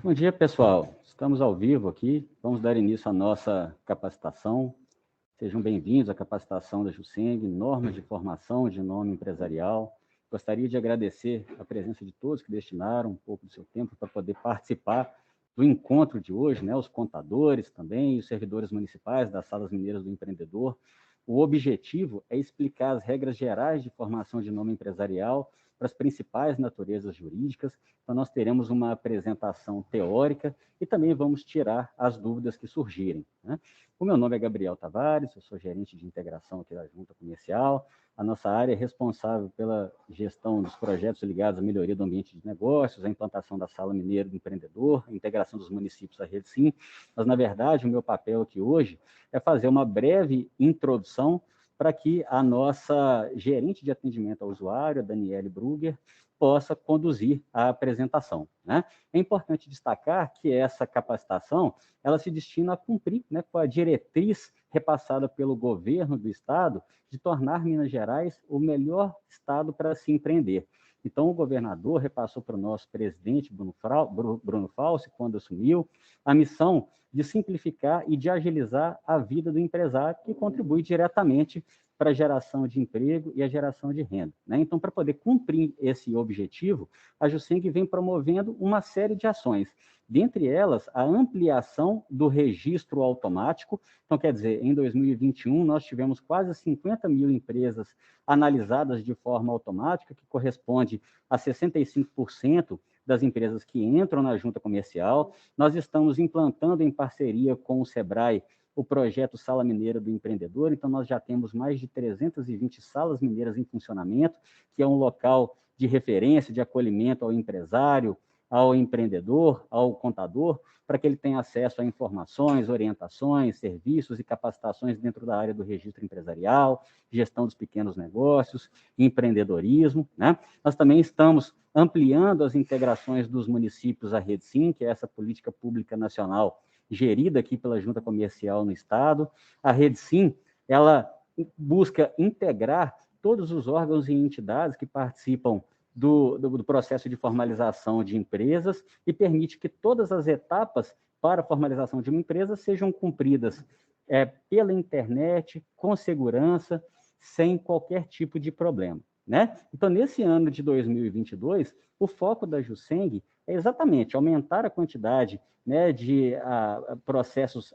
Bom dia, pessoal. Estamos ao vivo aqui. Vamos dar início à nossa capacitação. Sejam bem-vindos à capacitação da JUSENG, normas de formação de nome empresarial. Gostaria de agradecer a presença de todos que destinaram um pouco do seu tempo para poder participar do encontro de hoje, né? Os contadores também, os servidores municipais das Salas Mineiras do Empreendedor. O objetivo é explicar as regras gerais de formação de nome empresarial para as principais naturezas jurídicas. Então, nós teremos uma apresentação teórica e também vamos tirar as dúvidas que surgirem, né? O meu nome é Gabriel Tavares, eu sou gerente de integração aqui da Junta Comercial. A nossa área é responsável pela gestão dos projetos ligados à melhoria do ambiente de negócios, a implantação da Sala Mineira do Empreendedor, a integração dos municípios à Rede Sim. Mas, na verdade, o meu papel aqui hoje é fazer uma breve introdução para que a nossa gerente de atendimento ao usuário, a Daniele Brugger, possa conduzir a apresentação, né? É importante destacar que essa capacitação ela se destina a cumprir, né, com a diretriz repassada pelo governo do estado de tornar Minas Gerais o melhor estado para se empreender. Então, o governador repassou para o nosso presidente, Bruno Falsi, quando assumiu, a missão de simplificar e de agilizar a vida do empresário, que contribui diretamente para a geração de emprego e a geração de renda, né? Então, para poder cumprir esse objetivo, a JUSENG vem promovendo uma série de ações, dentre elas, a ampliação do registro automático. Então, quer dizer, em 2021, nós tivemos quase 50 mil empresas analisadas de forma automática, que corresponde a 65% das empresas que entram na junta comercial. Nós estamos implantando em parceria com o SEBRAE o projeto Sala Mineira do Empreendedor. Então, nós já temos mais de 320 salas mineiras em funcionamento, que é um local de referência, de acolhimento ao empresário, ao empreendedor, ao contador, para que ele tenha acesso a informações, orientações, serviços e capacitações dentro da área do registro empresarial, gestão dos pequenos negócios, empreendedorismo, né? Nós também estamos ampliando as integrações dos municípios à Rede Sim, que é essa política pública nacional gerida aqui pela Junta Comercial no Estado. A Rede Sim, ela busca integrar todos os órgãos e entidades que participam do processo de formalização de empresas e permite que todas as etapas para a formalização de uma empresa sejam cumpridas pela internet, com segurança, sem qualquer tipo de problema, né? Então, nesse ano de 2022, o foco da JUSENG é exatamente aumentar a quantidade, né, de processos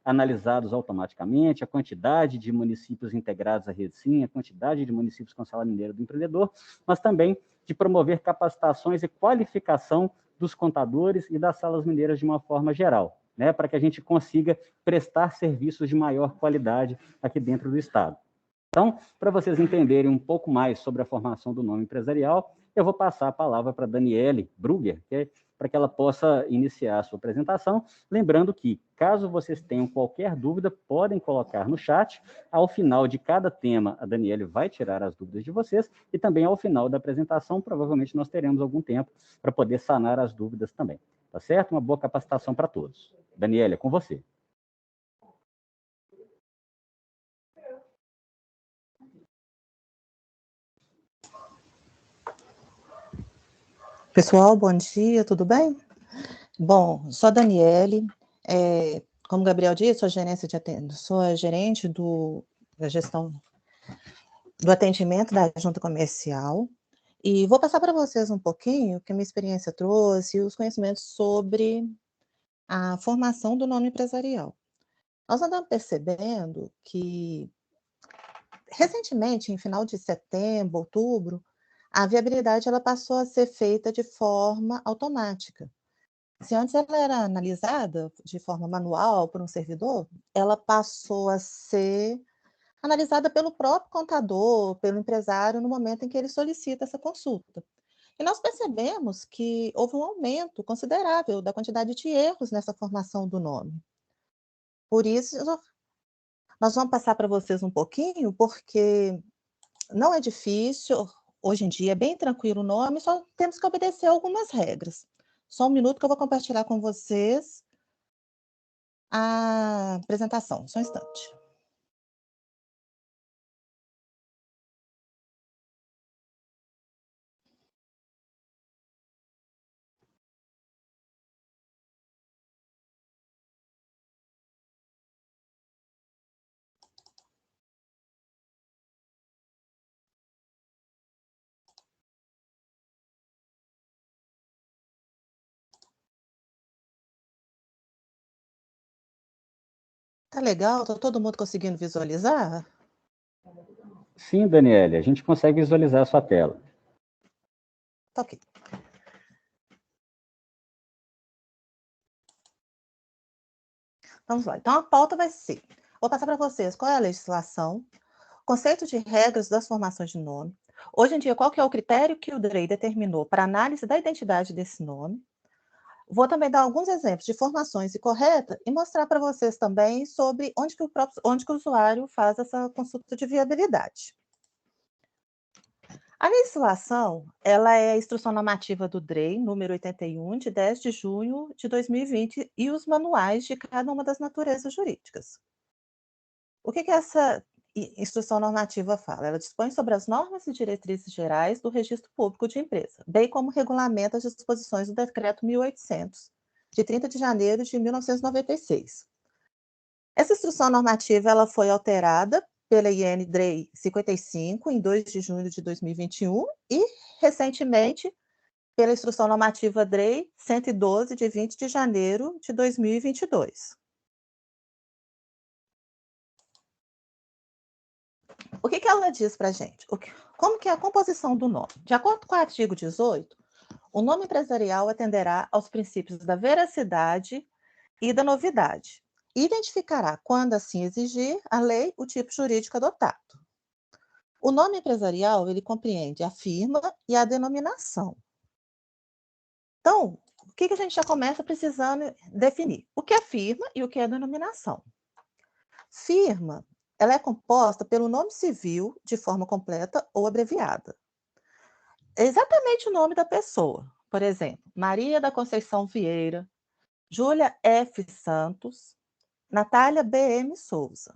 analisados automaticamente, a quantidade de municípios integrados à Rede Sim, a quantidade de municípios com Sala Mineira do Empreendedor, mas também de promover capacitações e qualificação dos contadores e das salas mineiras de uma forma geral, né, para que a gente consiga prestar serviços de maior qualidade aqui dentro do Estado. Então, para vocês entenderem um pouco mais sobre a formação do nome empresarial, eu vou passar a palavra para a Daniele Brugger, para que ela possa iniciar a sua apresentação. Lembrando que, caso vocês tenham qualquer dúvida, podem colocar no chat. Ao final de cada tema, a Daniele vai tirar as dúvidas de vocês e também ao final da apresentação, provavelmente nós teremos algum tempo para poder sanar as dúvidas também. Tá certo? Uma boa capacitação para todos. Daniele, é com você. Pessoal, bom dia, tudo bem? Bom, sou a Daniele, como o Gabriel disse, sou a gerente da gestão do atendimento da junta comercial, e vou passar para vocês um pouquinho o que a minha experiência trouxe e os conhecimentos sobre a formação do nome empresarial. Nós andamos percebendo que, recentemente, em final de setembro, outubro, a viabilidade ela passou a ser feita de forma automática. Se antes ela era analisada de forma manual por um servidor, ela passou a ser analisada pelo próprio contador, pelo empresário, no momento em que ele solicita essa consulta. E nós percebemos que houve um aumento considerável da quantidade de erros nessa formação do nome. Por isso, nós vamos passar para vocês um pouquinho, porque não é difícil, hoje em dia é bem tranquilo o nome, só temos que obedecer algumas regras. Só um minuto que eu vou compartilhar com vocês a apresentação, só um instante. Tá legal? Tá todo mundo conseguindo visualizar? Sim, Daniele, a gente consegue visualizar a sua tela. Tá ok. Vamos lá. Então, a pauta vai ser: vou passar para vocês qual é a legislação, conceito de regras das formações de nome. Hoje em dia, qual que é o critério que o DREI determinou para análise da identidade desse nome. Vou também dar alguns exemplos de formações incorretas e mostrar para vocês também sobre onde que o usuário faz essa consulta de viabilidade. A legislação, ela é a Instrução Normativa do DREI, número 81, de 10 de junho de 2020, e os manuais de cada uma das naturezas jurídicas. O que essa instrução normativa fala? Ela dispõe sobre as normas e diretrizes gerais do Registro Público de Empresa, bem como regulamenta as disposições do Decreto 1800, de 30 de janeiro de 1996. Essa instrução normativa ela foi alterada pela IN DREI 55, em 2 de junho de 2021, e, recentemente, pela Instrução Normativa DREI 112, de 20 de janeiro de 2022. O que ela diz para a gente? Como que é a composição do nome? De acordo com o artigo 18, o nome empresarial atenderá aos princípios da veracidade e da novidade. Identificará, quando assim exigir a lei, o tipo jurídico adotado. O nome empresarial, ele compreende a firma e a denominação. Então, o que a gente já começa precisando definir? O que é firma e o que é denominação? Firma, ela é composta pelo nome civil de forma completa ou abreviada. É exatamente o nome da pessoa. Por exemplo, Maria da Conceição Vieira, Júlia F. Santos, Natália B.M. Souza.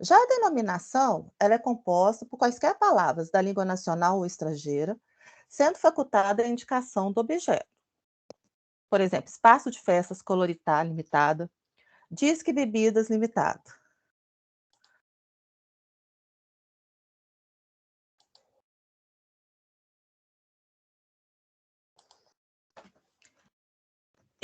Já a denominação, ela é composta por quaisquer palavras da língua nacional ou estrangeira, sendo facultada a indicação do objeto. Por exemplo, Espaço de Festas Coloritá Limitada, Disque Bebidas Limitada.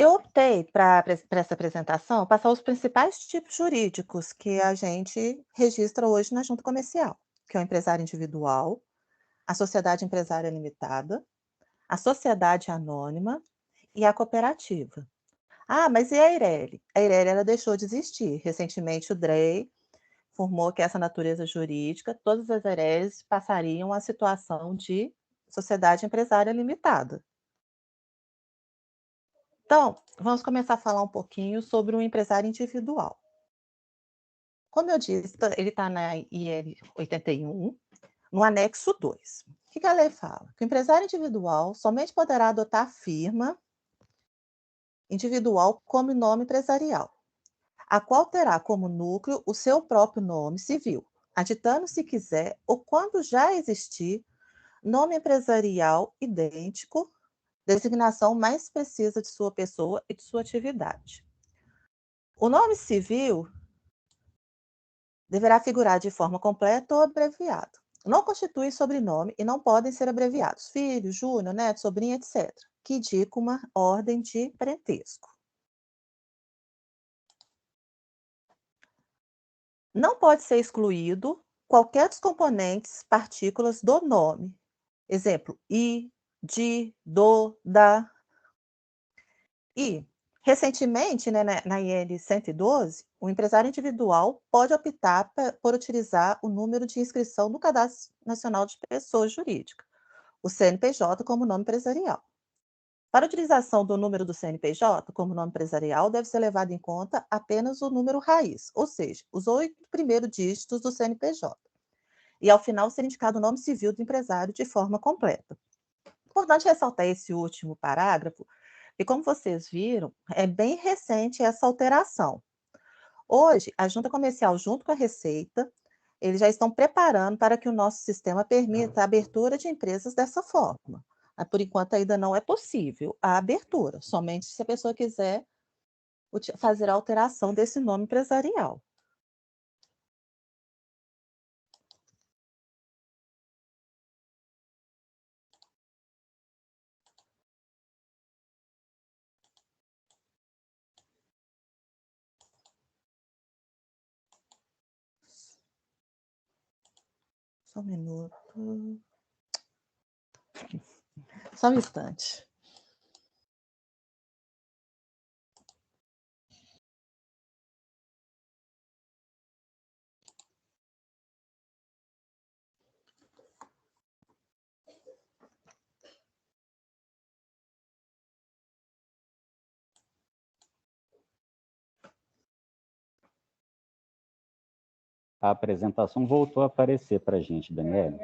Eu optei para essa apresentação passar os principais tipos jurídicos que a gente registra hoje na junta comercial, que é o empresário individual, a sociedade empresária limitada, a sociedade anônima e a cooperativa. Ah, mas e a Eireli? A Eireli ela deixou de existir. Recentemente o DREI informou que essa natureza jurídica, todas as Eirelis passariam à situação de sociedade empresária limitada. Então, vamos começar a falar um pouquinho sobre o empresário individual. Como eu disse, ele está na IL 81, no anexo 2. O que a lei fala? Que o empresário individual somente poderá adotar a firma individual como nome empresarial, a qual terá como núcleo o seu próprio nome civil, aditando, se quiser, ou quando já existir, nome empresarial idêntico, designação mais precisa de sua pessoa e de sua atividade. O nome civil deverá figurar de forma completa ou abreviada. Não constitui sobrenome e não podem ser abreviados filho, júnior, neto, sobrinho, etc., que indica uma ordem de parentesco. Não pode ser excluído qualquer dos componentes, partículas do nome. Exemplo, i, de, do, da. E, recentemente, né, na IN 112, o empresário individual pode optar por utilizar o número de inscrição no Cadastro Nacional de Pessoa Jurídica, o CNPJ, como nome empresarial. Para a utilização do número do CNPJ como nome empresarial, deve ser levado em conta apenas o número raiz, ou seja, os 8 primeiros dígitos do CNPJ. E, ao final, ser indicado o nome civil do empresário de forma completa. Importante ressaltar esse último parágrafo, e como vocês viram, é bem recente essa alteração. Hoje, a Junta Comercial, junto com a Receita, eles já estão preparando para que o nosso sistema permita a abertura de empresas dessa forma. Mas, por enquanto, ainda não é possível a abertura, somente se a pessoa quiser fazer a alteração desse nome empresarial. Só um minuto. Só um instante. A apresentação voltou a aparecer para a gente, Daniela.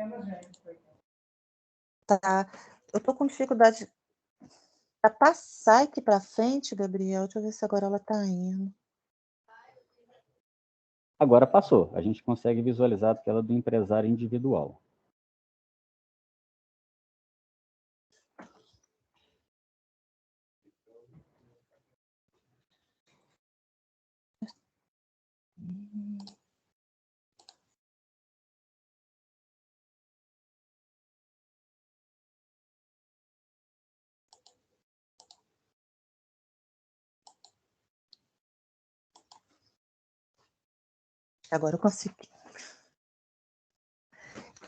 Tá. Eu tô com dificuldade para passar aqui para frente, Gabriel. Deixa eu ver se agora ela está indo. Agora passou. A gente consegue visualizar a tela do empresário individual. Agora eu consegui.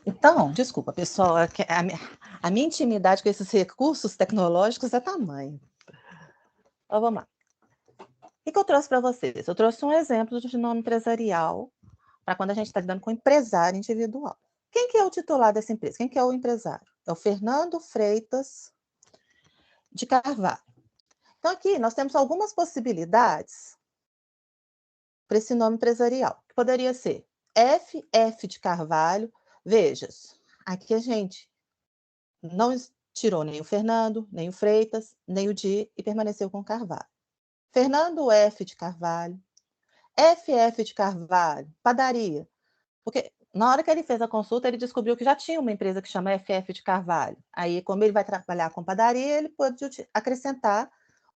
Então, desculpa, pessoal, a minha intimidade com esses recursos tecnológicos é tamanho. Então, vamos lá. O que eu trouxe para vocês? Eu trouxe um exemplo de nome empresarial para quando a gente está lidando com empresário individual. Quem que é o titular dessa empresa? Quem que é o empresário? É o Fernando Freitas de Carvalho. Então, aqui nós temos algumas possibilidades para esse nome empresarial, que poderia ser FF de Carvalho. Veja, aqui a gente não tirou nem o Fernando, nem o Freitas, nem o Di e permaneceu com Carvalho. Fernando F de Carvalho, FF de Carvalho, padaria. Porque na hora que ele fez a consulta, ele descobriu que já tinha uma empresa que chama FF de Carvalho. Aí, como ele vai trabalhar com padaria, ele pode acrescentar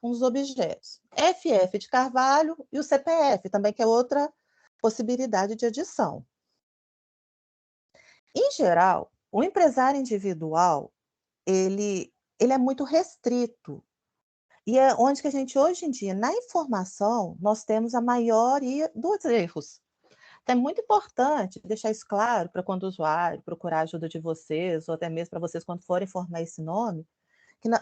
uns objetos. FF de Carvalho e o CPF também, que é outra possibilidade de adição. Em geral, o empresário individual, ele é muito restrito. E é onde que a gente, hoje em dia, na informação, nós temos a maioria dos erros. Então, é muito importante deixar isso claro para quando o usuário procurar a ajuda de vocês, ou até mesmo para vocês quando forem formar esse nome,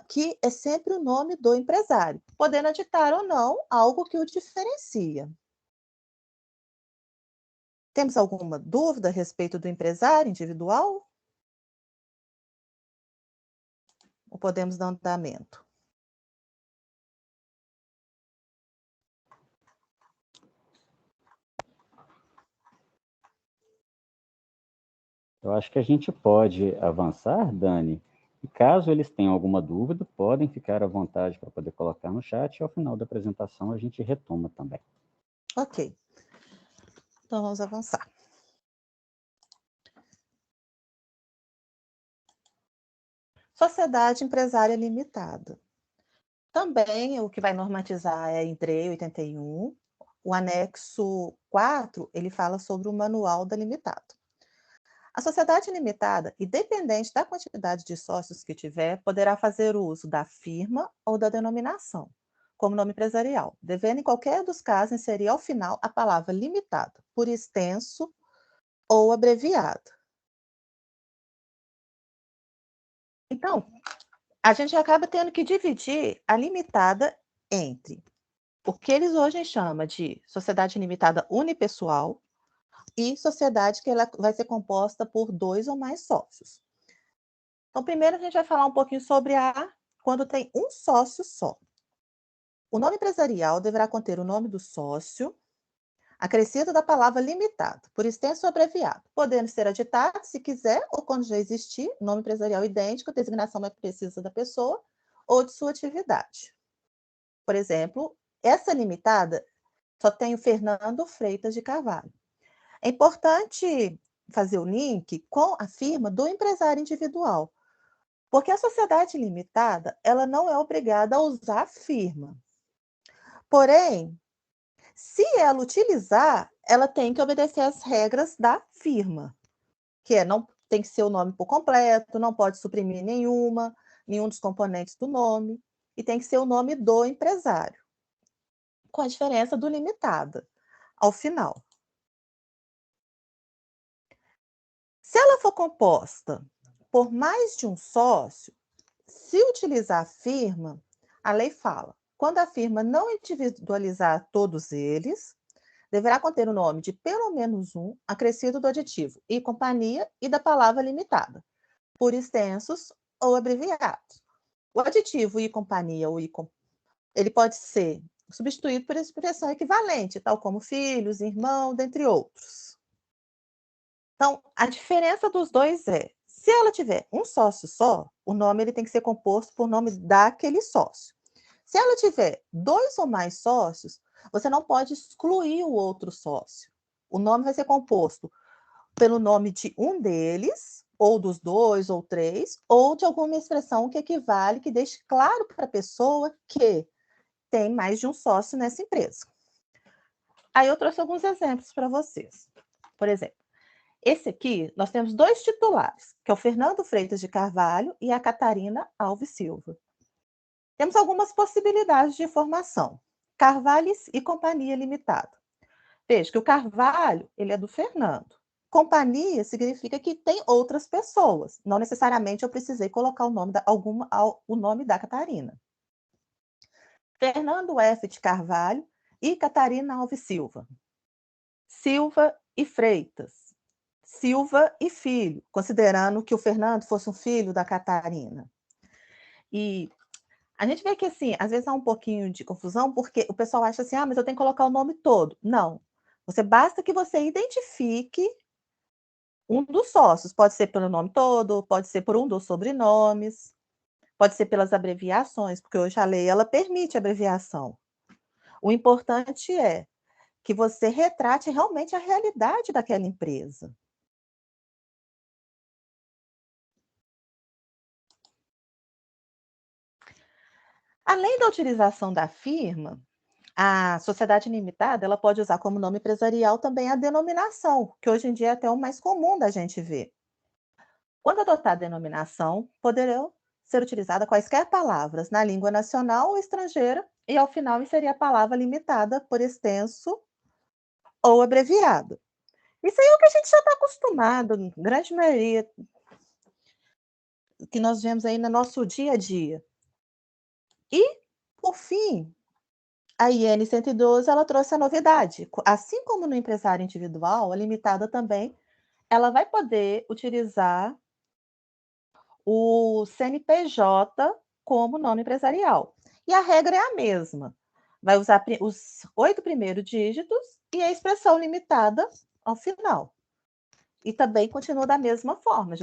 que é sempre o nome do empresário, podendo aditar ou não algo que o diferencia. Temos alguma dúvida a respeito do empresário individual? Ou podemos dar andamento? Eu acho que a gente pode avançar, Dani, e caso eles tenham alguma dúvida, podem ficar à vontade para poder colocar no chat e ao final da apresentação a gente retoma também. Ok. Então, vamos avançar. Sociedade Empresária Limitada. Também o que vai normatizar é em DRE 81. O anexo 4, ele fala sobre o manual da limitada. A sociedade limitada, independente da quantidade de sócios que tiver, poderá fazer uso da firma ou da denominação, como nome empresarial, devendo, em qualquer dos casos, inserir ao final a palavra limitada, por extenso ou abreviado. Então, a gente acaba tendo que dividir a limitada entre o que eles hoje chamam de sociedade limitada unipessoal e sociedade que ela vai ser composta por 2 ou mais sócios. Então, primeiro a gente vai falar um pouquinho sobre quando tem um sócio só. O nome empresarial deverá conter o nome do sócio, acrescido da palavra limitado, por extenso ou abreviado, podendo ser aditado, se quiser, ou quando já existir, nome empresarial idêntico, designação mais precisa da pessoa ou de sua atividade. Por exemplo, essa limitada só tem o Fernando Freitas de Carvalho. É importante fazer o link com a firma do empresário individual, porque a sociedade limitada, ela não é obrigada a usar a firma. Porém, se ela utilizar, ela tem que obedecer às regras da firma, que não tem que ser o nome por completo, não pode suprimir nenhum dos componentes do nome, e tem que ser o nome do empresário, com a diferença do limitada ao final. Se ela for composta por mais de um sócio, se utilizar a firma, a lei fala, quando a firma não individualizar todos eles, deverá conter o nome de pelo menos um, acrescido do aditivo e companhia e da palavra limitada, por extensos ou abreviados. O aditivo e companhia ou ele pode ser substituído por expressão equivalente, tal como filhos, irmão, dentre outros. Então, a diferença dos dois é, se ela tiver um sócio só, o nome ele tem que ser composto por nome daquele sócio. Se ela tiver dois ou mais sócios, você não pode excluir o outro sócio. O nome vai ser composto pelo nome de um deles, ou dos dois ou três, ou de alguma expressão que equivale, que deixe claro para a pessoa que tem mais de um sócio nessa empresa. Aí eu trouxe alguns exemplos para vocês. Por exemplo, esse aqui, nós temos dois titulares, que é o Fernando Freitas de Carvalho e a Catarina Alves Silva. Temos algumas possibilidades de formação. Carvalhos e Companhia Limitada. Veja que o Carvalho, ele é do Fernando. Companhia significa que tem outras pessoas. Não necessariamente eu precisei colocar o nome da Catarina. Fernando F. de Carvalho e Catarina Alves Silva. Silva e Freitas. Silva e filho, considerando que o Fernando fosse um filho da Catarina. E a gente vê que, assim, às vezes há um pouquinho de confusão, porque o pessoal acha assim, mas eu tenho que colocar o nome todo. Não. Basta que você identifique um dos sócios. Pode ser pelo nome todo, pode ser por um dos sobrenomes, pode ser pelas abreviações, porque hoje a lei, ela permite abreviação. O importante é que você retrate realmente a realidade daquela empresa. Além da utilização da firma, a sociedade limitada ela pode usar como nome empresarial também a denominação, que hoje em dia é até o mais comum da gente ver. Quando adotar a denominação, poderão ser utilizadas quaisquer palavras na língua nacional ou estrangeira e, ao final, inserir a palavra limitada por extenso ou abreviado. Isso aí é o que a gente já está acostumado, grande maioria que nós vemos aí no nosso dia a dia. E, por fim, a IN 112 ela trouxe a novidade. Assim como no empresário individual, a limitada também, ela vai poder utilizar o CNPJ como nome empresarial. E a regra é a mesma. Vai usar os 8 primeiros dígitos e a expressão limitada ao final. E também continua da mesma forma.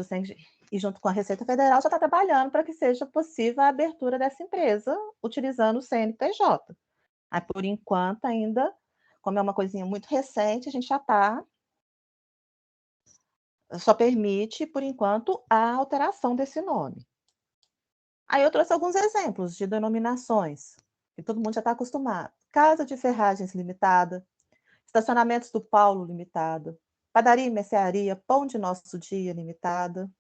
E junto com a Receita Federal já está trabalhando para que seja possível a abertura dessa empresa utilizando o CNPJ. Aí, por enquanto, ainda, como é uma coisinha muito recente, a gente já está. Só permite, por enquanto, a alteração desse nome. Aí eu trouxe alguns exemplos de denominações, que todo mundo já está acostumado. Casa de Ferragens Limitada, Estacionamentos do Paulo Limitada, Padaria e Mercearia Pão de Nosso Dia Limitada,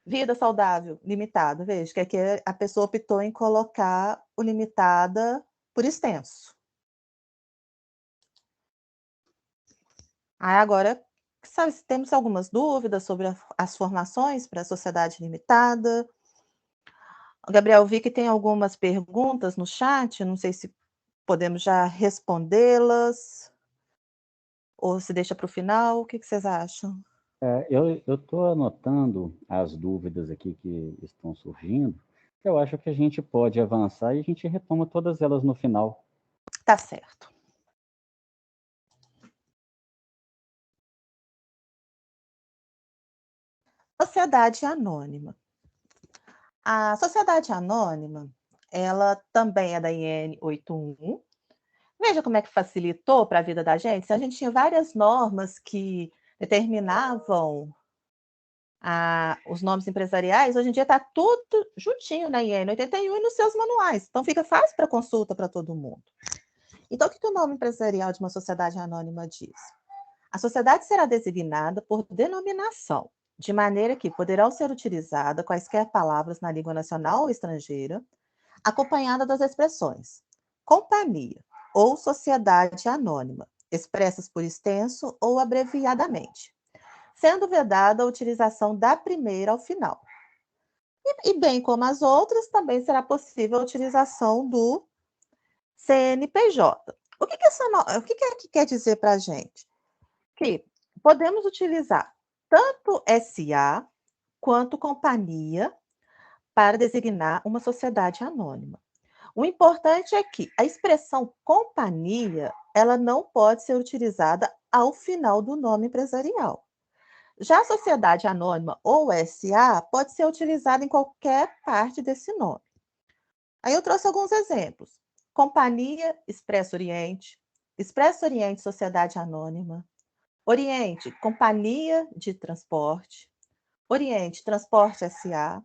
Vida Saudável Limitada. Veja que aqui a pessoa optou em colocar o limitada por extenso. Aí agora, sabe, temos algumas dúvidas sobre as formações para a sociedade limitada. Gabriel, vi que tem algumas perguntas no chat, não sei se podemos já respondê-las, ou se deixa para o final, o que vocês acham? Eu estou anotando as dúvidas aqui que estão surgindo. Eu acho que a gente pode avançar e a gente retoma todas elas no final. Tá certo. Sociedade anônima. A sociedade anônima, ela também é da IN 81. Veja como é que facilitou para a vida da gente. A gente tinha várias normas que determinavam os nomes empresariais, hoje em dia está tudo juntinho na IN 81 e nos seus manuais. Então, fica fácil para consulta para todo mundo. Então, o que o nome empresarial de uma sociedade anônima diz? A sociedade será designada por denominação, de maneira que poderão ser utilizadas quaisquer palavras na língua nacional ou estrangeira, acompanhada das expressões companhia ou sociedade anônima, expressas por extenso ou abreviadamente. sendo vedada a utilização da primeira ao final. E bem como as outras, também será possível a utilização do CNPJ. O que que quer dizer para a gente? Que podemos utilizar tanto SA quanto companhia para designar uma sociedade anônima. O importante é que a expressão companhia, ela não pode ser utilizada ao final do nome empresarial. Já a sociedade anônima ou SA pode ser utilizada em qualquer parte desse nome. Aí eu trouxe alguns exemplos. Companhia Expresso Oriente, Expresso Oriente Sociedade Anônima, Oriente Companhia de Transporte, Oriente Transporte SA,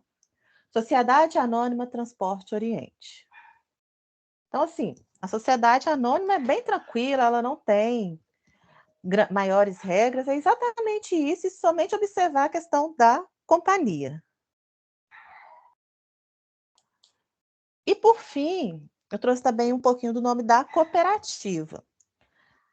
Sociedade Anônima Transporte Oriente. Então, assim, a sociedade anônima é bem tranquila, ela não tem maiores regras, é exatamente isso, e somente observar a questão da companhia. E, por fim, eu trouxe também um pouquinho do nome da cooperativa.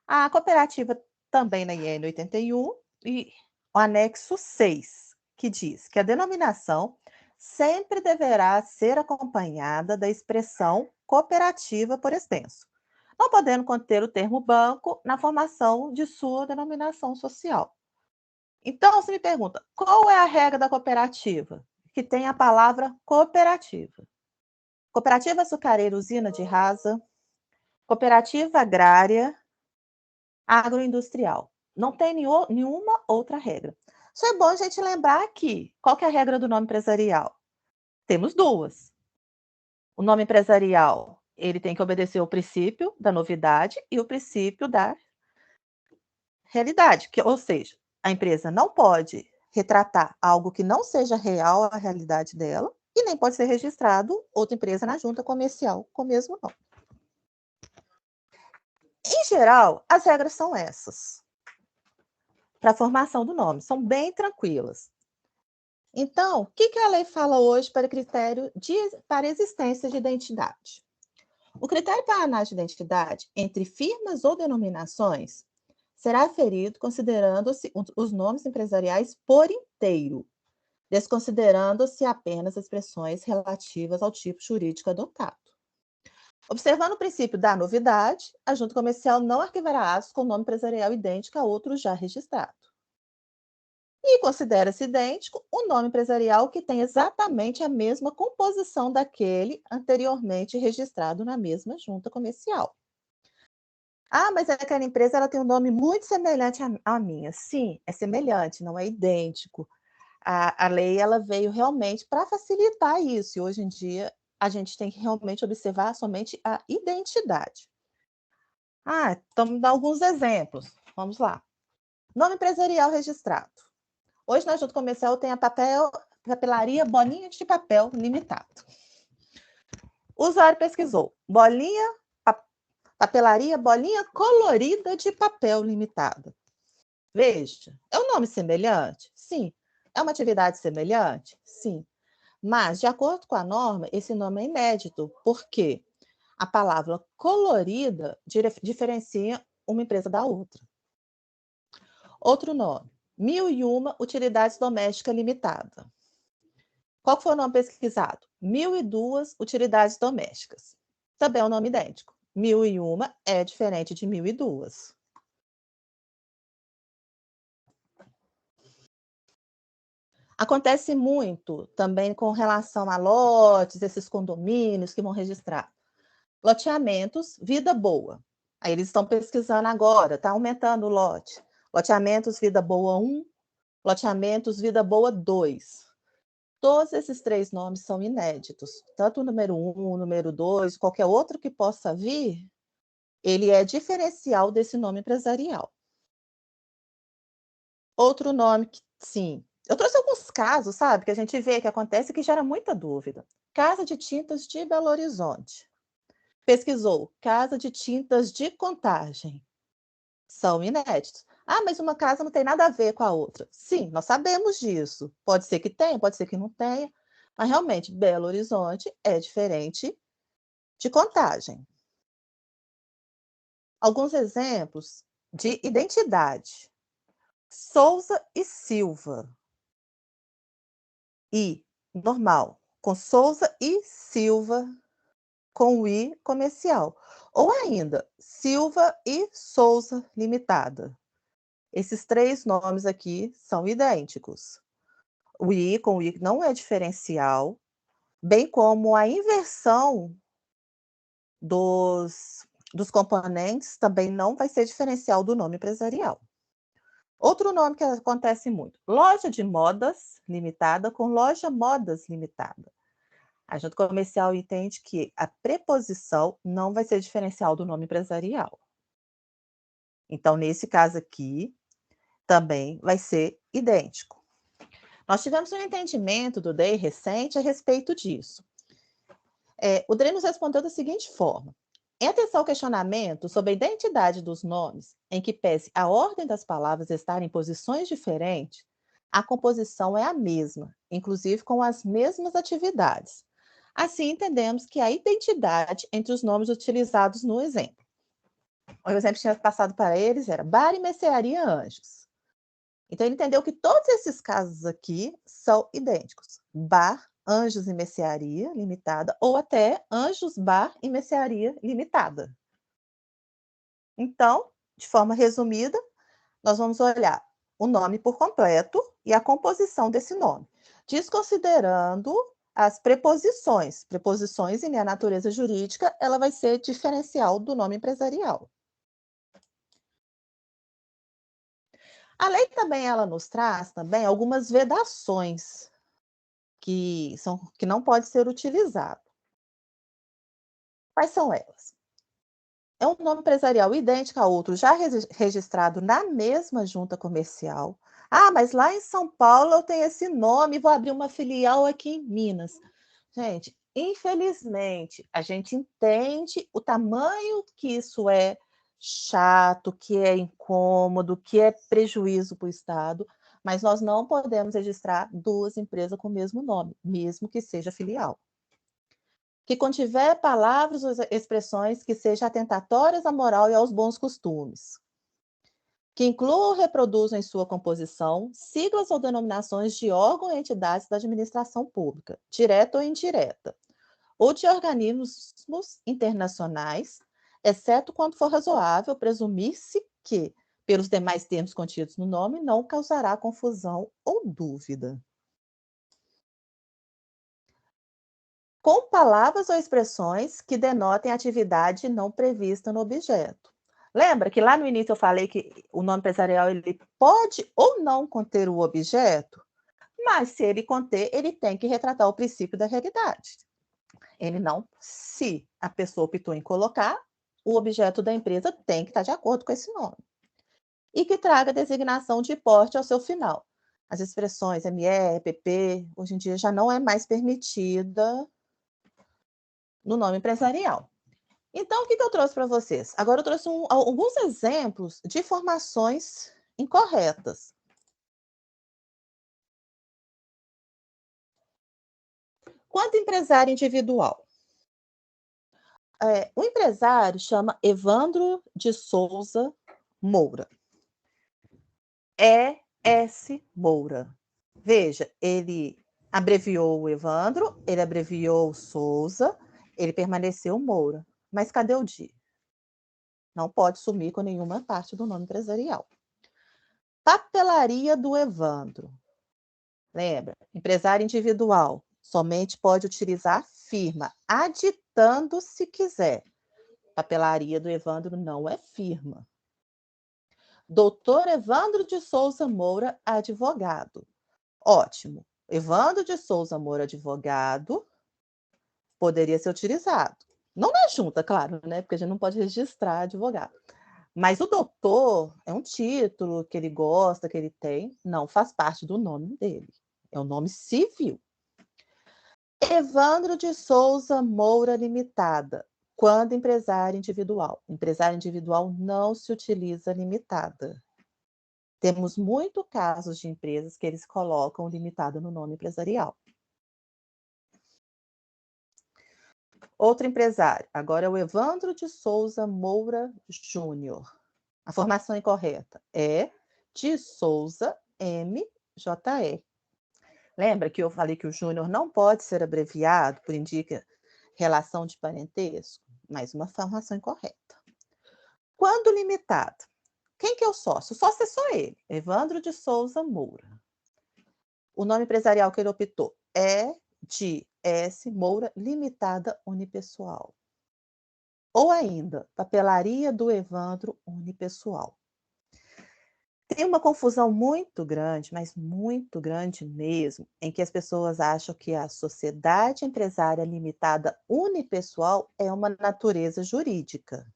A cooperativa também na IN 81 e o anexo 6, que diz que a denominação sempre deverá ser acompanhada da expressão cooperativa por extenso, não podendo conter o termo banco na formação de sua denominação social. Então, você me pergunta, qual é a regra da cooperativa? Que tem a palavra cooperativa. Cooperativa açucareira usina de Rasa, cooperativa agrária, agroindustrial. Não tem nenhuma outra regra. Só é bom a gente lembrar aqui, qual que é a regra do nome empresarial? Temos duas. O nome empresarial, ele tem que obedecer o princípio da novidade e o princípio da realidade, ou seja, a empresa não pode retratar algo que não seja real à realidade dela e nem pode ser registrado outra empresa na junta comercial com o mesmo nome. Em geral, as regras são essas para a formação do nome, são bem tranquilas. Então, o que a lei fala hoje para critério para existência de identidade? O critério para análise de identidade entre firmas ou denominações será aferido considerando-se os nomes empresariais por inteiro, desconsiderando-se apenas expressões relativas ao tipo jurídico adotado. Observando o princípio da novidade, a junta comercial não arquivará atos com nome empresarial idêntico a outro já registrado. E considera-se idêntico o nome empresarial que tem exatamente a mesma composição daquele anteriormente registrado na mesma junta comercial. Ah, mas aquela empresa ela tem um nome muito semelhante à minha. Sim, é semelhante, não é idêntico. A lei ela veio realmente para facilitar isso, e hoje em dia a gente tem que realmente observar somente a identidade. Então vamos dar alguns exemplos. Vamos lá. Nome empresarial registrado. Hoje na junta comercial tem a papelaria Bolinha de Papel Limitado. O usuário pesquisou papelaria Bolinha Colorida de Papel Limitada. Veja, é um nome semelhante? Sim. É uma atividade semelhante? Sim. Mas, de acordo com a norma, esse nome é inédito, porque a palavra colorida diferencia uma empresa da outra. Outro nome, 1001 Utilidades Domésticas Limitada. Qual foi o nome pesquisado? 1002 Utilidades Domésticas. Também é um nome idêntico. 1001 é diferente de 1002. Acontece muito também com relação a lotes, esses condomínios que vão registrar. Loteamentos, Vida Boa. Aí eles estão pesquisando agora, está aumentando o lote. Loteamentos Vida Boa 1, loteamentos Vida Boa 2. Todos esses três nomes são inéditos. Tanto o número 1, o número 2, qualquer outro que possa vir, ele é diferencial desse nome empresarial. Outro nome que, sim. Eu trouxe alguns casos, sabe, que a gente vê que acontece que gera muita dúvida. Casa de Tintas de Belo Horizonte. Pesquisou Casa de Tintas de Contagem. São inéditos. Mas uma casa não tem nada a ver com a outra. Sim, nós sabemos disso. Pode ser que tenha, pode ser que não tenha. Mas realmente, Belo Horizonte é diferente de Contagem. Alguns exemplos de identidade. Souza e Silva. I, normal, com Souza e Silva, com o I comercial. Ou ainda, Silva e Souza Limitada. Esses três nomes aqui são idênticos. O I com o I não é diferencial, bem como a inversão dos componentes também não vai ser diferencial do nome empresarial. Outro nome que acontece muito, loja de modas limitada com loja modas limitada. A junta comercial entende que a preposição não vai ser diferencial do nome empresarial. Então, nesse caso aqui, também vai ser idêntico. Nós tivemos um entendimento do DEI recente a respeito disso. O DEI nos respondeu da seguinte forma: em atenção ao questionamento sobre a identidade dos nomes, em que pese a ordem das palavras estar em posições diferentes, a composição é a mesma, inclusive com as mesmas atividades. Assim, entendemos que a identidade entre os nomes utilizados no exemplo. O exemplo que tinha passado para eles era Bar e Mercearia Anjos. Então, ele entendeu que todos esses casos aqui são idênticos. Bar, Anjos e Mercearia Limitada, ou até Anjos, Bar e Mercearia Limitada. Então, de forma resumida, nós vamos olhar o nome por completo e a composição desse nome, desconsiderando as preposições. Preposições, em minha natureza jurídica, ela vai ser diferencial do nome empresarial. A lei também, ela nos traz também algumas vedações que não pode ser utilizado. Quais são elas? É um nome empresarial idêntico a outro já registrado na mesma junta comercial. Ah, mas lá em São Paulo eu tenho esse nome, vou abrir uma filial aqui em Minas. Gente, infelizmente, a gente entende o tamanho que isso é chato, que é incômodo, que é prejuízo para o Estado, mas nós não podemos registrar duas empresas com o mesmo nome, mesmo que seja filial. Que contiver palavras ou expressões que sejam atentatórias à moral e aos bons costumes. Que incluam ou reproduzam em sua composição siglas ou denominações de órgãos e entidades da administração pública, direta ou indireta, ou de organismos internacionais, exceto quando for razoável presumir-se que, pelos demais termos contidos no nome, não causará confusão ou dúvida. Com palavras ou expressões que denotem atividade não prevista no objeto. Lembra que lá no início eu falei que o nome empresarial ele pode ou não conter o objeto, mas se ele conter, ele tem que retratar o princípio da realidade. Ele não, se a pessoa optou em colocar, o objeto da empresa tem que estar de acordo com esse nome. E que traga designação de porte ao seu final. As expressões ME, PP, hoje em dia já não é mais permitida no nome empresarial. Então, o que eu trouxe para vocês? Agora eu trouxe alguns exemplos de formações incorretas. Quanto empresário individual? O empresário chama Evandro de Souza Moura. E.S. Moura. Veja, ele abreviou o Evandro, ele abreviou o Souza, ele permaneceu Moura. Mas cadê o Di? Não pode sumir com nenhuma parte do nome empresarial. Papelaria do Evandro. Lembra? Empresário individual somente pode utilizar firma, aditando se quiser. Papelaria do Evandro não é firma. Doutor Evandro de Souza Moura, advogado. Ótimo. Evandro de Souza Moura, advogado, poderia ser utilizado. Não na junta, claro, né? Porque a gente não pode registrar advogado. Mas o doutor é um título que ele gosta, que ele tem, não faz parte do nome dele. É o nome civil. Evandro de Souza Moura Limitada. Quando empresário individual. Empresário individual não se utiliza limitada. Temos muitos casos de empresas que eles colocam limitada no nome empresarial. Outro empresário, agora é o Evandro de Souza Moura Júnior. A formação incorreta é de Souza MJE. Lembra que eu falei que o Júnior não pode ser abreviado por indica relação de parentesco? Mais uma informação incorreta. Quando limitado, quem que é o sócio? O sócio é só ele, Evandro de Souza Moura. O nome empresarial que ele optou é de S. Moura Limitada Unipessoal. Ou ainda, Papelaria do Evandro Unipessoal. Tem uma confusão muito grande, mas muito grande mesmo, em que as pessoas acham que a sociedade empresária limitada unipessoal é uma natureza jurídica.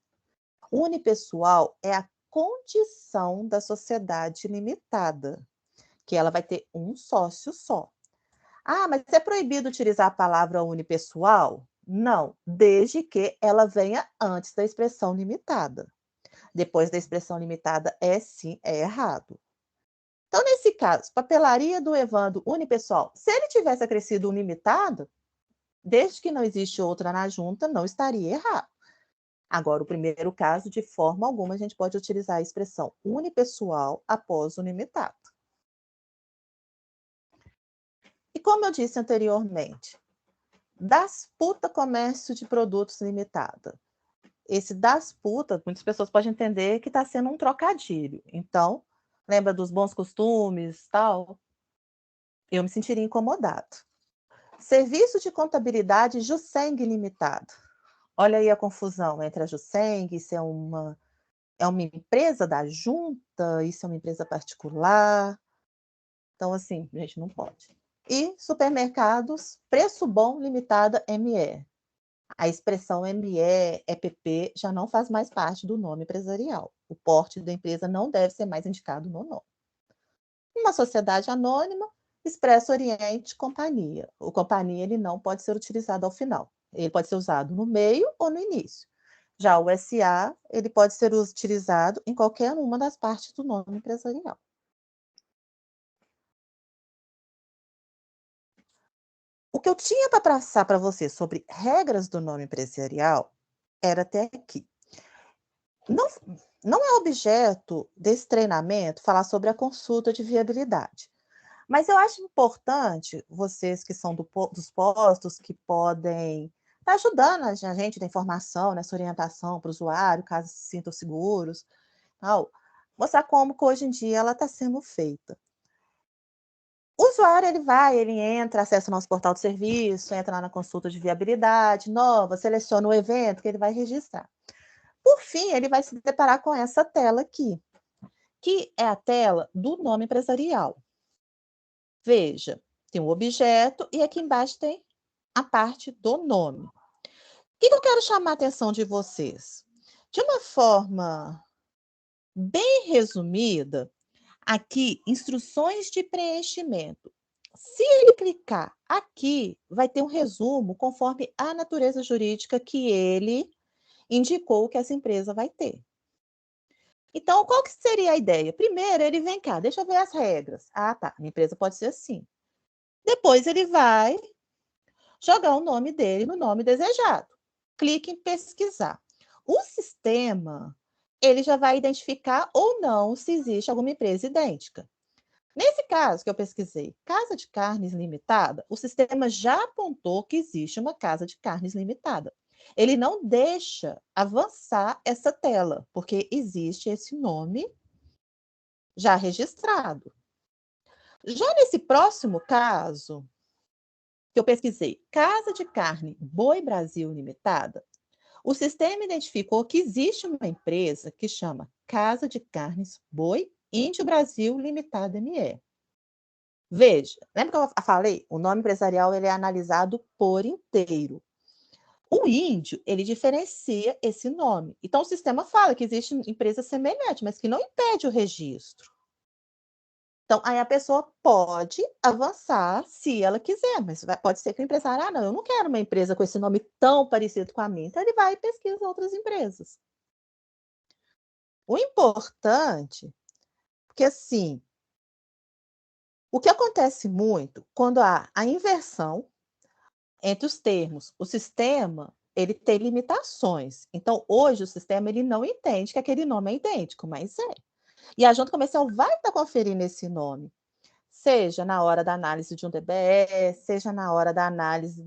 Unipessoal é a condição da sociedade limitada, que ela vai ter um sócio só. Ah, mas é proibido utilizar a palavra unipessoal? Não, desde que ela venha antes da expressão limitada. Depois da expressão limitada, sim, é errado. Então, nesse caso, papelaria do Evandro unipessoal, se ele tivesse acrescido um limitado, desde que não existe outra na junta, não estaria errado. Agora, o primeiro caso, de forma alguma, a gente pode utilizar a expressão unipessoal após o limitado. E como eu disse anteriormente, Dasputa Comércio de Produtos Limitada. Esse Dasputa, muitas pessoas podem entender que está sendo um trocadilho. Então, lembra dos bons costumes, tal? Eu me sentiria incomodado. Serviço de Contabilidade Juseng Limitado. Olha aí a confusão entre a Juseng, isso é uma empresa da junta, isso é uma empresa particular. Então, assim, a gente não pode. E supermercados Preço Bom Limitada ME. A expressão ME, EPP, já não faz mais parte do nome empresarial. O porte da empresa não deve ser mais indicado no nome. Uma sociedade anônima, Expresso Oriente Companhia. O companhia ele não pode ser utilizado ao final. Ele pode ser usado no meio ou no início. Já o SA, ele pode ser utilizado em qualquer uma das partes do nome empresarial. O que eu tinha para passar para você sobre regras do nome empresarial era até aqui. Não é objeto desse treinamento falar sobre a consulta de viabilidade. Mas eu acho importante vocês que são dos postos, que podem estar ajudando a gente na informação, nessa orientação para o usuário, caso se sintam seguros, tal, mostrar como que hoje em dia ela está sendo feita. O usuário, ele entra, acessa o nosso portal de serviço, entra lá na consulta de viabilidade, nova, seleciona o evento que ele vai registrar. Por fim, ele vai se deparar com essa tela aqui, que é a tela do nome empresarial. Veja, tem um objeto e aqui embaixo tem a parte do nome. O que eu quero chamar a atenção de vocês? De uma forma bem resumida, aqui, instruções de preenchimento. Se ele clicar aqui, vai ter um resumo conforme a natureza jurídica que ele indicou que essa empresa vai ter. Então, qual que seria a ideia? Primeiro, ele vem cá, deixa eu ver as regras. Ah, tá, minha empresa pode ser assim. Depois ele vai jogar o nome dele no nome desejado. Clique em pesquisar. O sistema, ele já vai identificar ou não se existe alguma empresa idêntica. Nesse caso que eu pesquisei, Casa de Carnes Limitada, o sistema já apontou que existe uma Casa de Carnes Limitada. Ele não deixa avançar essa tela, porque existe esse nome já registrado. Já nesse próximo caso, que eu pesquisei, Casa de Carne Boi Brasil Limitada, o sistema identificou que existe uma empresa que chama Casa de Carnes Boi Índio Brasil Limitada ME. Veja, lembra que eu falei? O nome empresarial ele é analisado por inteiro. O índio, ele diferencia esse nome. Então, o sistema fala que existe empresa semelhante, mas que não impede o registro. Então, aí a pessoa pode avançar se ela quiser, mas pode ser que o empresário, não, eu não quero uma empresa com esse nome tão parecido com a minha. Então, ele vai e pesquisa outras empresas. O importante, porque assim, o que acontece muito quando há a inversão entre os termos, o sistema ele tem limitações. Então, hoje o sistema ele não entende que aquele nome é idêntico, mas é. E a junta comercial vai estar conferindo esse nome, seja na hora da análise de um DBE, seja na hora da análise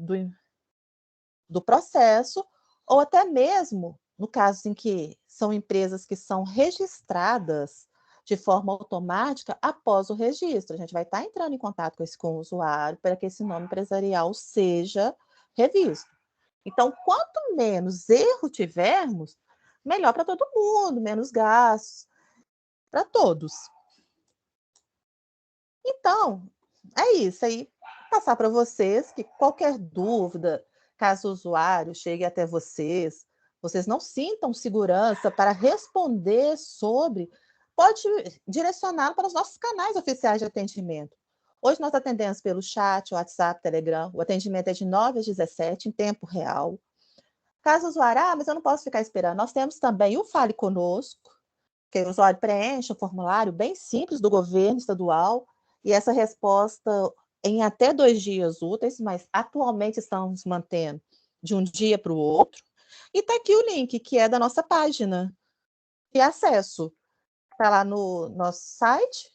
do processo, ou até mesmo no caso em que são empresas que são registradas de forma automática após o registro. A gente vai estar entrando em contato com o usuário para que esse nome empresarial seja revisto. Então, quanto menos erro tivermos, melhor para todo mundo, menos gastos para todos. Então, é isso aí. Passar para vocês que qualquer dúvida, caso o usuário chegue até vocês não sintam segurança para responder sobre, pode direcionar para os nossos canais oficiais de atendimento. Hoje nós atendemos pelo chat, WhatsApp, Telegram. O atendimento é de 9 às 17, em tempo real. Caso o usuário, mas eu não posso ficar esperando. Nós temos também o Fale Conosco, que o usuário preenche um formulário bem simples do governo estadual, e essa resposta em até 2 dias úteis, mas atualmente estamos mantendo de um dia para o outro. E está aqui o link, que é da nossa página de acesso. Está lá no nosso site,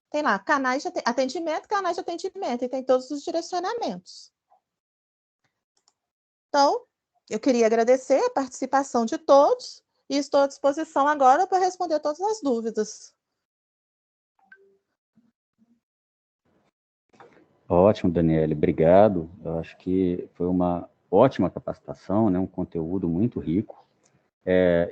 tem lá canais de atendimento, e tem todos os direcionamentos. Então, eu queria agradecer a participação de todos e estou à disposição agora para responder todas as dúvidas. Ótimo, Daniele, obrigado. Eu acho que foi uma ótima capacitação, né? Um conteúdo muito rico.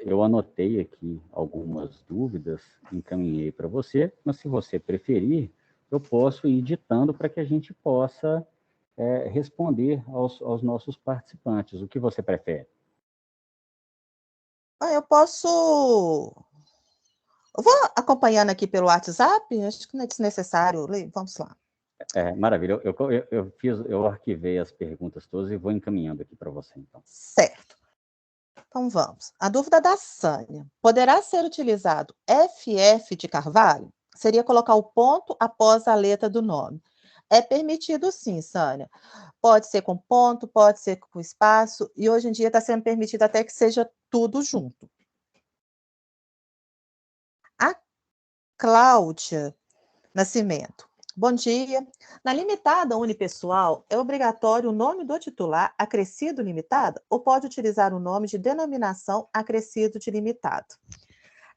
Eu anotei aqui algumas dúvidas, encaminhei para você, mas se você preferir, eu posso ir ditando para que a gente possa responder aos nossos participantes. O que você prefere? Eu posso... Eu vou acompanhando aqui pelo WhatsApp, acho que não é desnecessário. Vamos lá. Maravilha, eu arquivei as perguntas todas e vou encaminhando aqui para você, então. Certo. Então vamos. A dúvida da Sânia. Poderá ser utilizado FF de Carvalho? Seria colocar o ponto após a letra do nome. É permitido sim, Sânia. Pode ser com ponto, pode ser com espaço, e hoje em dia está sendo permitido até que seja tudo junto. A Cláudia Nascimento. Bom dia. Na limitada unipessoal, é obrigatório o nome do titular acrescido limitada ou pode utilizar o nome de denominação acrescido de limitado?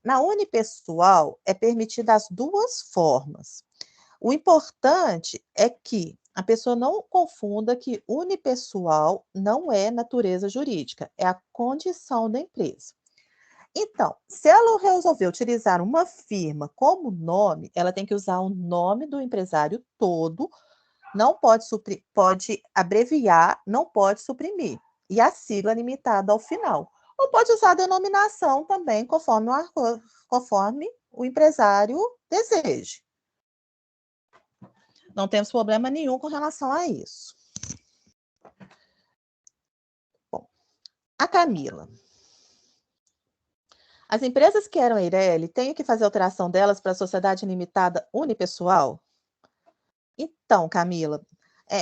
Na unipessoal, é permitida as duas formas. O importante é que a pessoa não confunda que unipessoal não é natureza jurídica, é a condição da empresa. Então, se ela resolver utilizar uma firma como nome, ela tem que usar o nome do empresário todo, não pode abreviar, não pode suprimir, e a sigla limitada ao final. Ou pode usar a denominação também, conforme o empresário deseje. Não temos problema nenhum com relação a isso. Bom, a Camila. As empresas que eram Eireli têm que fazer alteração delas para a sociedade limitada unipessoal? Então, Camila,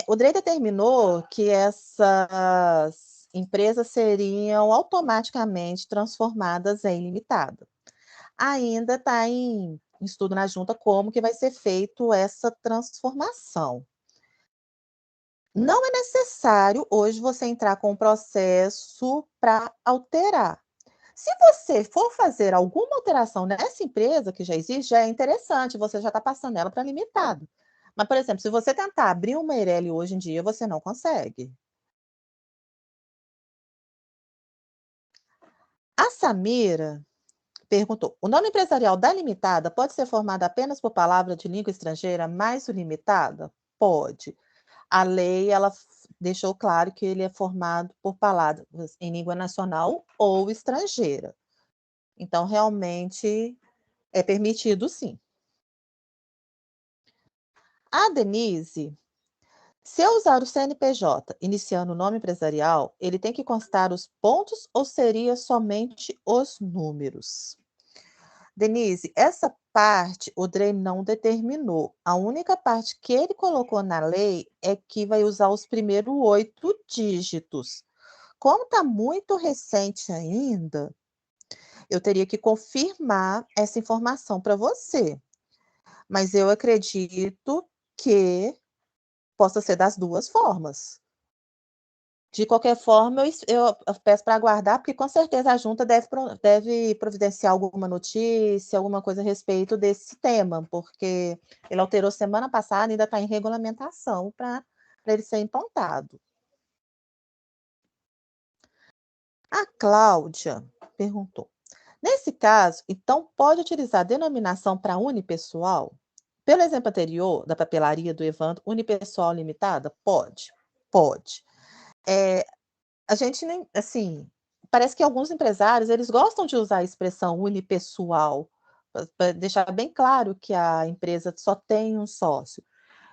o DREI determinou que essas empresas seriam automaticamente transformadas em limitada. Ainda está em estudo na junta como que vai ser feito essa transformação. Não é necessário hoje você entrar com um processo para alterar. Se você for fazer alguma alteração nessa empresa que já existe, já é interessante, você já está passando ela para limitada. Mas, por exemplo, se você tentar abrir uma Eireli hoje em dia, você não consegue. A Samira perguntou: o nome empresarial da limitada pode ser formado apenas por palavra de língua estrangeira mais o limitada? Pode. A lei, ela deixou claro que ele é formado por palavras em língua nacional ou estrangeira. Então, realmente, é permitido, sim. A Denise, se eu usar o CNPJ iniciando o nome empresarial, ele tem que constar os pontos ou seria somente os números? Denise, essa parte o DREI não determinou. A única parte que ele colocou na lei é que vai usar os primeiros 8 dígitos. Como está muito recente ainda, Eu teria que confirmar essa informação para você, mas eu acredito que possa ser das duas formas. De qualquer forma, eu peço para aguardar, porque com certeza a junta deve providenciar alguma notícia, alguma coisa a respeito desse tema, porque ele alterou semana passada e ainda está em regulamentação para ele ser implantado. A Cláudia perguntou: nesse caso, então pode utilizar a denominação para unipessoal? Pelo exemplo anterior, da papelaria do Evandro, unipessoal limitada? Pode, pode. A gente nem, assim, parece que alguns empresários, eles gostam de usar a expressão unipessoal, para deixar bem claro que a empresa só tem um sócio.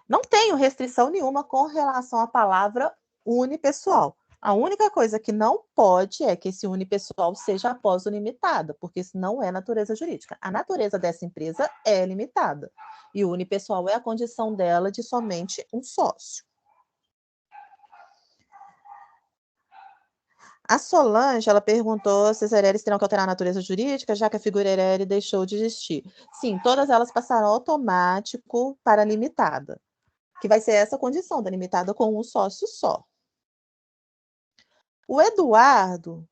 Não tenho restrição nenhuma com relação à palavra unipessoal. A única coisa que não pode é que esse unipessoal seja após o limitada, porque isso não é natureza jurídica. A natureza dessa empresa é limitada. E o unipessoal é a condição dela de somente um sócio. A Solange, ela perguntou se as ERERs terão que alterar a natureza jurídica, já que a figura ERER deixou de existir. Sim, todas elas passaram automático para a limitada, que vai ser essa condição da limitada com um sócio só. O Eduardo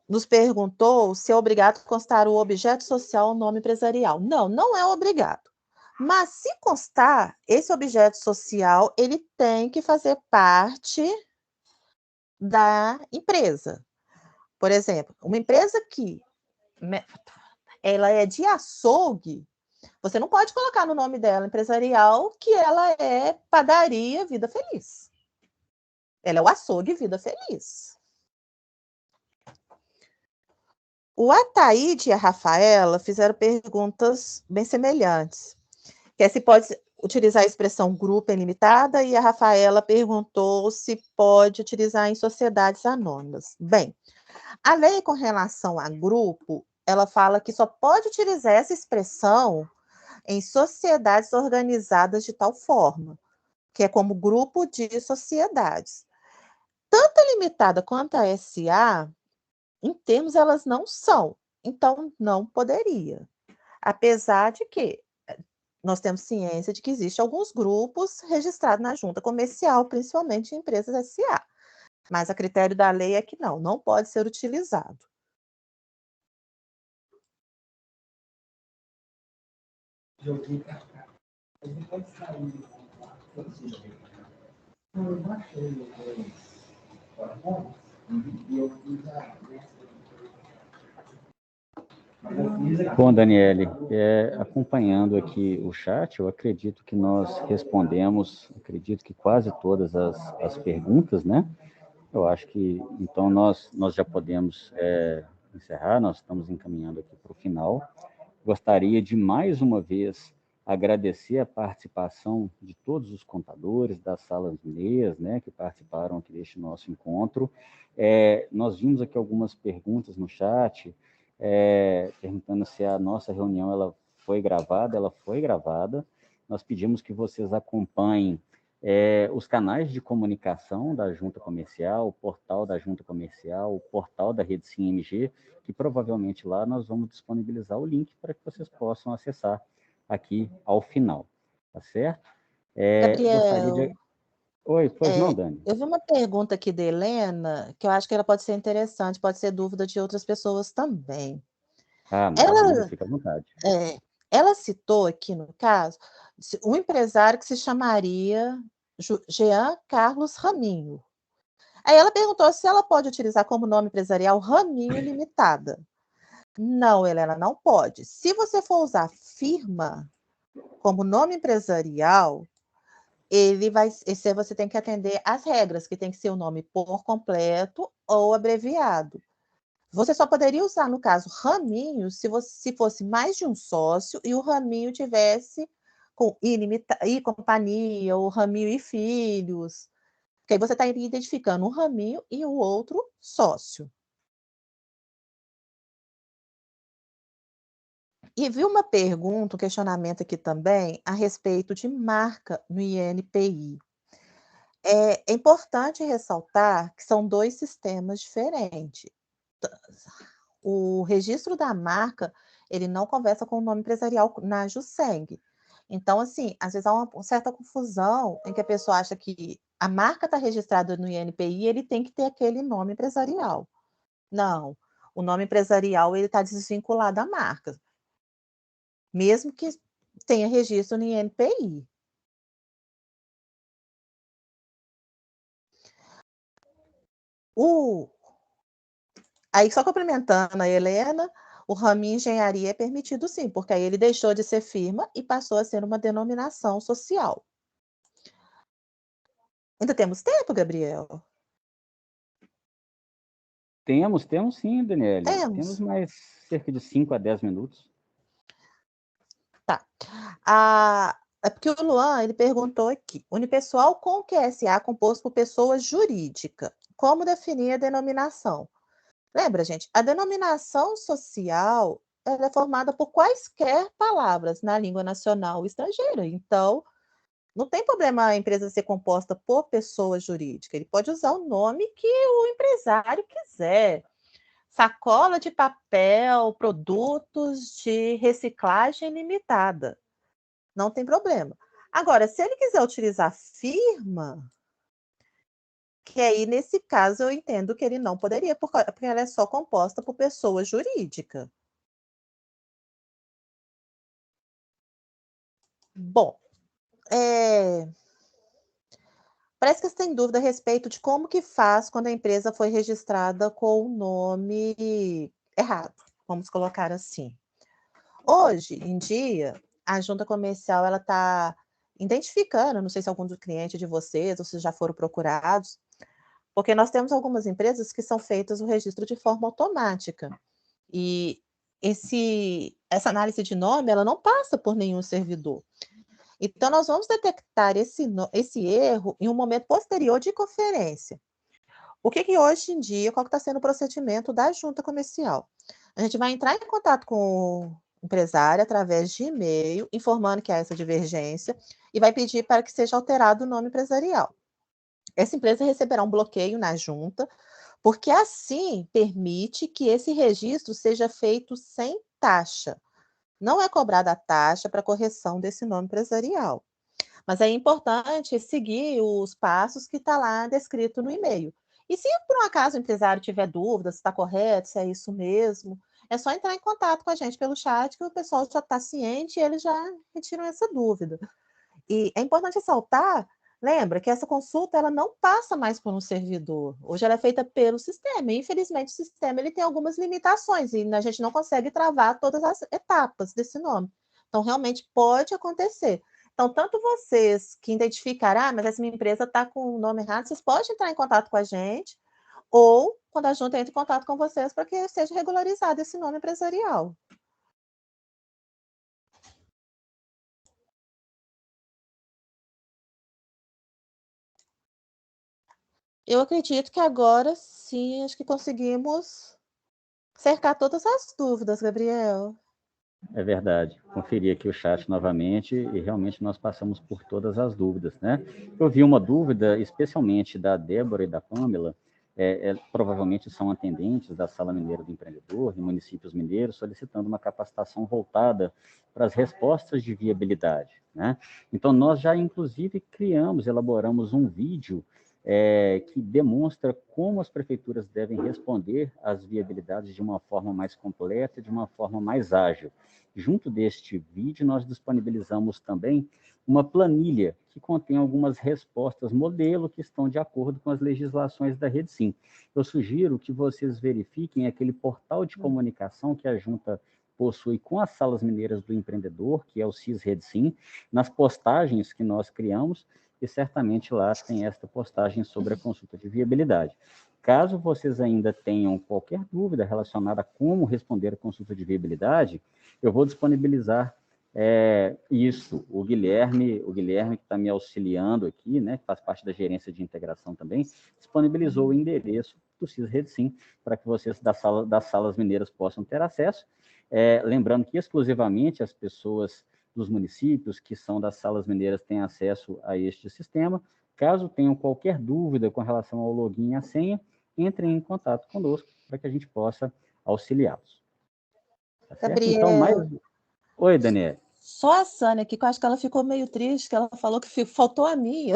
nos perguntou se é obrigado constar o objeto social ou nome empresarial. Não, não é obrigado. Mas se constar, esse objeto social, ele tem que fazer parte da empresa. Por exemplo, uma empresa que ela é de açougue, você não pode colocar no nome dela empresarial que ela é padaria Vida Feliz. Ela é o açougue Vida Feliz. O Ataíde e a Rafaela fizeram perguntas bem semelhantes, que é se pode utilizar a expressão grupo ilimitada, e a Rafaela perguntou se pode utilizar em sociedades anônimas. Bem, a lei com relação a grupo, ela fala que só pode utilizar essa expressão em sociedades organizadas de tal forma, que é como grupo de sociedades. Tanto a limitada quanto a SA, em termos, elas não são, então não poderia. Apesar de que nós temos ciência de que existem alguns grupos registrados na junta comercial, principalmente em empresas SA. Mas a critério da lei é que não pode ser utilizado. Bom, Daniele, acompanhando aqui o chat, eu acredito que nós respondemos, acredito que quase todas as perguntas, né? Eu acho que, então, nós já podemos encerrar, nós estamos encaminhando aqui para o final. Gostaria de, mais uma vez, agradecer a participação de todos os contadores das salas de meias, né, que participaram aqui deste nosso encontro. Nós vimos aqui algumas perguntas no chat, perguntando se a nossa reunião ela foi gravada. Ela foi gravada. Nós pedimos que vocês acompanhem os canais de comunicação da Junta Comercial, o portal da Junta Comercial, o portal da Rede SimMG, que provavelmente lá nós vamos disponibilizar o link para que vocês possam acessar aqui ao final, tá certo? Gostaria de... Gabriel, Oi, pois não, Dani? eu vi uma pergunta aqui da Helena, que eu acho que ela pode ser interessante, pode ser dúvida de outras pessoas também. Ah, maravilha, Ela, fica à vontade. ela citou aqui, no caso, um empresário que se chamaria Jean Carlos Raminho. Aí ela perguntou se ela pode utilizar como nome empresarial Raminho Limitada. Não, Helena, não pode. Se você for usar firma como nome empresarial, você tem que atender às regras, que tem que ser o nome por completo ou abreviado. Você só poderia usar, no caso, Raminho, se fosse mais de um sócio e o Raminho tivesse com e companhia, ou Raminho e filhos. Porque aí você está identificando um Raminho e o outro sócio. E vi uma pergunta, um questionamento aqui também, a respeito de marca no INPI. É importante ressaltar que são dois sistemas diferentes. o registro da marca, ele não conversa com o nome empresarial na JUSENG. Então, assim, às vezes há uma certa confusão em que a pessoa acha que a marca está registrada no INPI, ele tem que ter aquele nome empresarial. Não, o nome empresarial ele está desvinculado da marca, mesmo que tenha registro no INPI. Aí, só complementando a Helena, o ramo em engenharia é permitido sim, porque aí ele deixou de ser firma e passou a ser uma denominação social. Ainda temos tempo, Gabriel? Temos sim, Daniele. Temos Temos. mais cerca de 5 a 10 minutos. Tá. É porque o Luan, ele perguntou aqui, unipessoal com QSA composto por pessoa jurídica, como definir a denominação? Lembra, gente, a denominação social, ela é formada por quaisquer palavras na língua nacional ou estrangeira, então não tem problema a empresa ser composta por pessoa jurídica, ele pode usar o nome que o empresário quiser. Sacola de papel, produtos de reciclagem limitada. Não tem problema. Agora, se ele quiser utilizar firma, que aí, nesse caso, eu entendo que ele não poderia, porque ela é só composta por pessoa jurídica. Bom, parece que você tem dúvida a respeito de como que faz quando a empresa foi registrada com o nome errado, vamos colocar assim. Hoje em dia, a junta comercial ela está identificando, não sei se algum dos clientes de vocês ou se já foram procurados, porque nós temos algumas empresas que são feitas o registro de forma automática. E essa análise de nome, ela não passa por nenhum servidor. Então, nós vamos detectar esse erro em um momento posterior de conferência. O que hoje em dia, qual que está sendo o procedimento da junta comercial? A gente vai entrar em contato com o empresário através de e-mail, informando que há essa divergência, e vai pedir para que seja alterado o nome empresarial. Essa empresa receberá um bloqueio na junta, porque assim permite que esse registro seja feito sem taxa. Não é cobrada a taxa para correção desse nome empresarial. Mas é importante seguir os passos que está lá descrito no e-mail. E se por um acaso o empresário tiver dúvida se está correto, se é isso mesmo, é só entrar em contato com a gente pelo chat, que o pessoal já está ciente e eles já retiram essa dúvida. E é importante ressaltar, lembra, que essa consulta ela não passa mais por um servidor. Hoje ela é feita pelo sistema. E, infelizmente, o sistema ele tem algumas limitações e a gente não consegue travar todas as etapas desse nome. Então, realmente pode acontecer. Então, tanto vocês que identificaram, mas essa minha empresa está com o nome errado, vocês podem entrar em contato com a gente, ou quando a junta entra em contato com vocês para que seja regularizado esse nome empresarial. Eu acredito que agora sim, acho que conseguimos cercar todas as dúvidas, Gabriel. É verdade. Conferi aqui o chat novamente e realmente nós passamos por todas as dúvidas, né? Eu vi uma dúvida, especialmente da Débora e da Pamela, provavelmente são atendentes da Sala Mineira do Empreendedor, em municípios mineiros, solicitando uma capacitação voltada para as respostas de viabilidade, né? Então, nós já, inclusive, elaboramos um vídeo que demonstra como as prefeituras devem responder às viabilidades de uma forma mais completa, de uma forma mais ágil. Junto deste vídeo, nós disponibilizamos também uma planilha que contém algumas respostas modelo que estão de acordo com as legislações da REDSIM. Eu sugiro que vocês verifiquem aquele portal de comunicação que a Junta possui com as salas mineiras do empreendedor, que é o CIS-REDSIM, nas postagens que nós criamos, e certamente lá tem esta postagem sobre a consulta de viabilidade. Caso vocês ainda tenham qualquer dúvida relacionada a como responder a consulta de viabilidade, eu vou disponibilizar isso. O Guilherme que está me auxiliando aqui, né, que faz parte da gerência de integração também, disponibilizou o endereço do CIS-REDSIM para que vocês das salas mineiras possam ter acesso. Lembrando que exclusivamente as pessoas dos municípios que são das salas mineiras têm acesso a este sistema. Caso tenham qualquer dúvida com relação ao login e a senha, entrem em contato conosco para que a gente possa auxiliá-los. Tá certo? Gabriel, Então, Oi, Daniela. só a Sânia aqui, que eu acho que ela ficou meio triste, que ela falou que faltou a minha.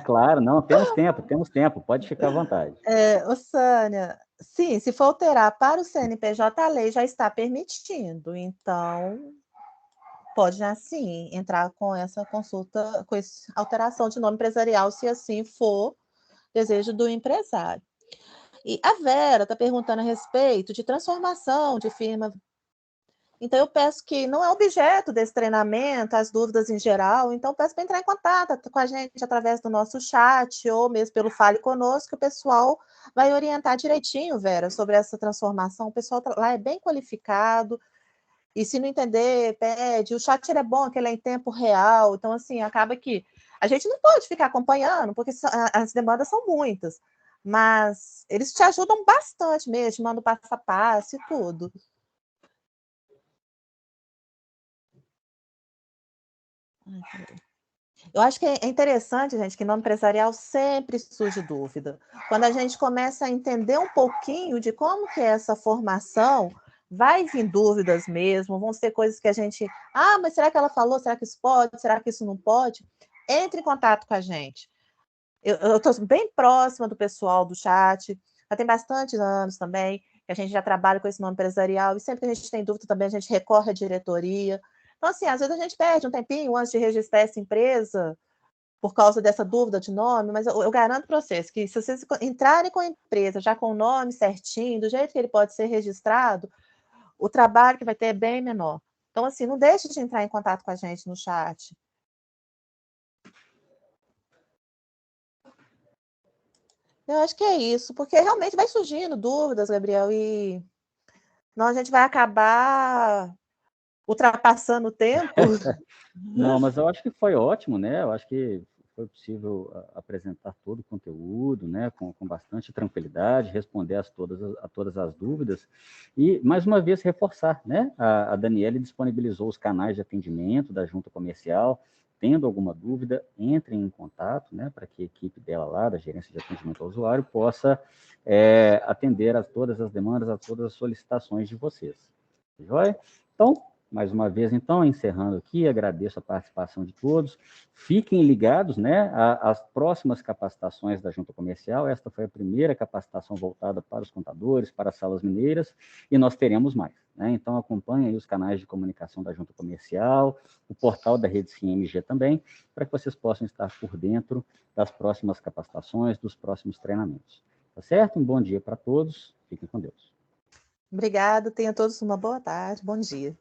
Claro, não, temos tempo, pode ficar à vontade. Ô, Sânia, sim, se for alterar para o CNPJ, a lei já está permitindo, então pode, assim, entrar com essa consulta, com essa alteração de nome empresarial, se assim for desejo do empresário. E a Vera está perguntando a respeito de transformação de firma. Então, eu peço que não é objeto desse treinamento, as dúvidas em geral, então peço para entrar em contato com a gente através do nosso chat ou mesmo pelo Fale Conosco, que o pessoal vai orientar direitinho, Vera, sobre essa transformação. O pessoal lá é bem qualificado, e se não entender, pede. O chat ele é bom, que ele é em tempo real, então, assim, acaba que a gente não pode ficar acompanhando, porque as demandas são muitas, mas eles te ajudam bastante mesmo, te mandam passo a passo e tudo. Eu acho que é interessante, gente, que nome empresarial sempre surge dúvida. Quando a gente começa a entender um pouquinho de como que é essa formação, vai vir dúvidas mesmo, vão ser coisas que a gente... Ah, mas será que ela falou? Será que isso pode? Será que isso não pode? Entre em contato com a gente. Eu estou bem próxima do pessoal do chat, já tem bastante anos também, que a gente já trabalha com esse nome empresarial, e sempre que a gente tem dúvida também, a gente recorre à diretoria. Então, assim, às vezes a gente perde um tempinho antes de registrar essa empresa por causa dessa dúvida de nome, mas eu garanto para vocês que se vocês entrarem com a empresa já com o nome certinho, do jeito que ele pode ser registrado, o trabalho que vai ter é bem menor. Então, assim, não deixe de entrar em contato com a gente no chat. Eu acho que é isso, porque realmente vai surgindo dúvidas, Gabriel, e não, a gente vai acabar ultrapassando o tempo. Não, mas eu acho que foi ótimo, né? Eu acho que foi possível apresentar todo o conteúdo, né? Com bastante tranquilidade, responder a todas as dúvidas e, mais uma vez, reforçar, né? A Daniele disponibilizou os canais de atendimento da junta comercial. Tendo alguma dúvida, entrem em contato, né? Para que a equipe dela lá, da gerência de atendimento ao usuário, possa atender a todas as demandas, a todas as solicitações de vocês. Joia? Então, mais uma vez, então, encerrando aqui, agradeço a participação de todos. Fiquem ligados, né, às próximas capacitações da Junta Comercial. Esta foi a primeira capacitação voltada para os contadores, para as salas mineiras, e nós teremos mais, né? Então, acompanhem aí os canais de comunicação da Junta Comercial, o portal da Rede CMG também, para que vocês possam estar por dentro das próximas capacitações, dos próximos treinamentos. Tá certo? Um bom dia para todos. Fiquem com Deus. Obrigada, tenham todos uma boa tarde, bom dia.